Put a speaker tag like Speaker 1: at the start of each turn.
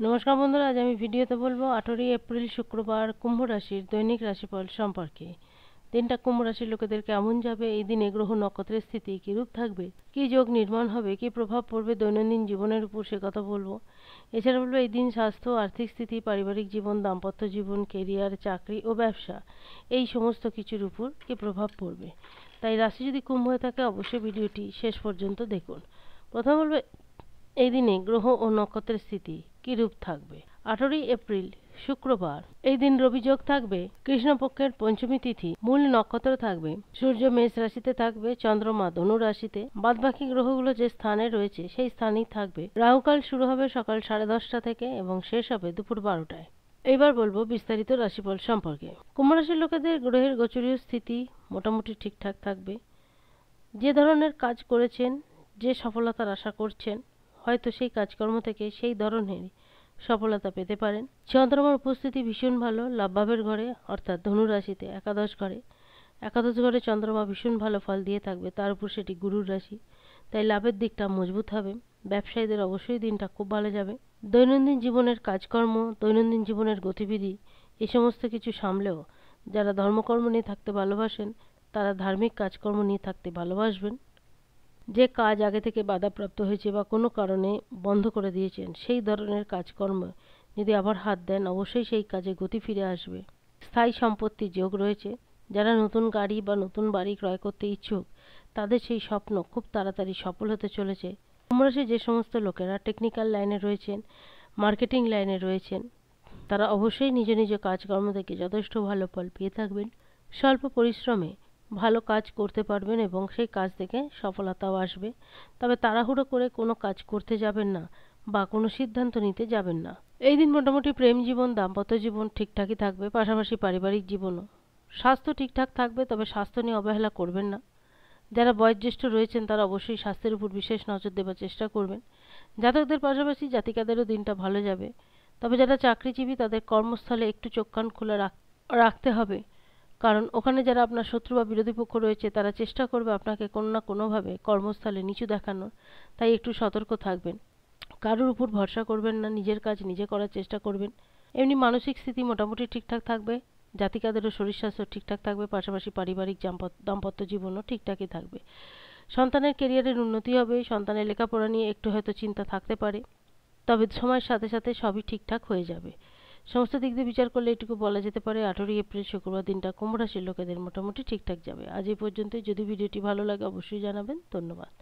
Speaker 1: নমস্কার বন্ধুরা, আজ আমি ভিডিওতে বলবো 18 এপ্রিল শুক্রবার কুম্ভ রাশির দৈনিক রাশিফল সম্পর্কে। দিনটা কুম্ভ রাশির লোকেদের কেমন যাবে, এই দিনে গ্রহ নক্ষত্রের স্থিতি কিরূপ থাকবে, কি যোগ নির্মাণ হবে, কি প্রভাব পড়বে দৈনন্দিন জীবনের উপর, সে কথা বলবো। এছাড়া বলবো এই দিন স্বাস্থ্য, আর্থিক স্থিতি, পারিবারিক জীবন, দাম্পত্য জীবন, কেরিয়ার, চাকরি ও ব্যবসা, এই সমস্ত কিছুর উপর কি প্রভাব পড়বে। তাই রাশি যদি কুম্ভ হয়ে থাকে অবশ্যই ভিডিওটি শেষ পর্যন্ত দেখুন। প্রথমে বলবো এই দিনে গ্রহ ও নক্ষত্রের স্থিতি কিরূপ থাকবে। 18 এপ্রিল শুক্রবার এই দিন রবি যোগ থাকবে, কৃষ্ণপক্ষের পঞ্চমী তিথি, মূল নক্ষত্র থাকবে, সূর্য মেষ রাশিতে থাকবে, চন্দ্রমা ধনু রাশিতে, বাদবাকি গ্রহগুলো যে স্থানে রয়েছে সেই স্থানেই থাকবে। রাহুকাল শুরু হবে সকাল 10:30 থেকে এবং শেষ হবে দুপুর 12টায়। এবার বলবো বিস্তারিত রাশিফল সম্পর্কে। কুম্ভ রাশির লোকেদের গ্রহের গোচরীয় স্থিতি মোটামুটি ঠিকঠাক থাকবে। যে ধরনের কাজ করেছেন, যে সফলতার আশা করছেন, হয়তো সেই কাজকর্ম থেকে সেই ধরনের সফলতা পেতে পারেন। চন্দ্রমার উপস্থিতি ভীষণ ভালো, লাভভাবের ঘরে অর্থাৎ ধনু রাশিতে একাদশ ঘরে। একাদশ ঘরে চন্দ্রমা ভীষণ ভালো ফল দিয়ে থাকবে, তার উপর সেটি গুরুর রাশি, তাই লাভের দিকটা মজবুত হবে। ব্যবসায়ীদের অবশ্যই দিনটা খুব ভালো যাবে। দৈনন্দিন জীবনের কাজকর্ম, দৈনন্দিন জীবনের গতিবিধি এ সমস্ত কিছু সামলেও যারা ধর্মকর্ম নিয়ে থাকতে ভালোবাসেন তারা ধার্মিক কাজকর্ম নিয়ে থাকতে ভালোবাসবেন। যে কাজ আগে থেকে বাধাপ্রাপ্ত হয়েছে বা কোনো কারণে বন্ধ করে দিয়েছেন, সেই ধরনের কাজকর্ম যদি আবার হাত দেন অবশ্যই সেই কাজে গতি ফিরে আসবে। স্থায়ী সম্পত্তির যোগ রয়েছে। যারা নতুন গাড়ি বা নতুন বাড়ি ক্রয় করতে ইচ্ছুক তাদের সেই স্বপ্ন খুব তাড়াতাড়ি সফল হতে চলেছে। কুম্ভ রাশির যে সমস্ত লোকেরা টেকনিক্যাল লাইনে রয়েছেন, মার্কেটিং লাইনে রয়েছেন, তারা অবশ্যই নিজ নিজ কাজকর্ম থেকে যথেষ্ট ভালো ফল পেয়ে থাকবেন। স্বল্প পরিশ্রমে ভালো কাজ করতে পারবেন এবং সেই কাজ থেকে সফলতাও আসবে। তবে তাড়াহুড়ো করে কোনো কাজ করতে যাবেন না বা কোনো সিদ্ধান্ত নিতে যাবেন না। এই দিন মোটামুটি প্রেম জীবন, দাম্পত্য জীবন ঠিকঠাকই থাকবে, পাশাপাশি পারিবারিক জীবনও। স্বাস্থ্য ঠিকঠাক থাকবে, তবে স্বাস্থ্য নিয়ে অবহেলা করবেন না। যারা বয়োজ্যেষ্ঠ রয়েছেন তারা অবশ্যই স্বাস্থ্যের উপর বিশেষ নজর দেওয়ার চেষ্টা করবেন। জাতকদের পাশাপাশি জাতিকাদেরও দিনটা ভালো যাবে। তবে যারা চাকরিজীবী তাদের কর্মস্থলে একটু চোখ কান খোলা রাখতে হবে, কারণ ওখানে যারা আপনার শত্রু বা বিরোধী পক্ষ রয়েছে তারা চেষ্টা করবে আপনাকে কোনো না কোনোভাবে কর্মস্থলে নিচু দেখানোর, তাই একটু সতর্ক থাকবেন। কারোর উপর ভরসা করবেন না, নিজের কাজ নিজে করার চেষ্টা করবেন। এমনি মানসিক স্থিতি মোটামুটি ঠিকঠাক থাকবে, জাতিকাদেরও শরীর স্বাস্থ্য ঠিকঠাক থাকবে, পাশাপাশি পারিবারিক দাম্পত্য জীবনও ঠিকঠাকই থাকবে। সন্তানের কেরিয়ারের উন্নতি হবে, সন্তানের লেখাপড়া নিয়ে একটু হয়তো চিন্তা থাকতে পারে, তবে সময়ের সাথে সাথে সবই ঠিকঠাক হয়ে যাবে। সমস্ত দিক দিয়ে বিচার করলে এটুকু বলা যেতে পারে 18 এপ্রিল শুক্রবার দিনটা কুম্ভ রাশির লোকেদের মোটামুটি ঠিকঠাক যাবে। আজ এই পর্যন্তই। যদি ভিডিওটি ভালো লাগে অবশ্যই জানাবেন। ধন্যবাদ।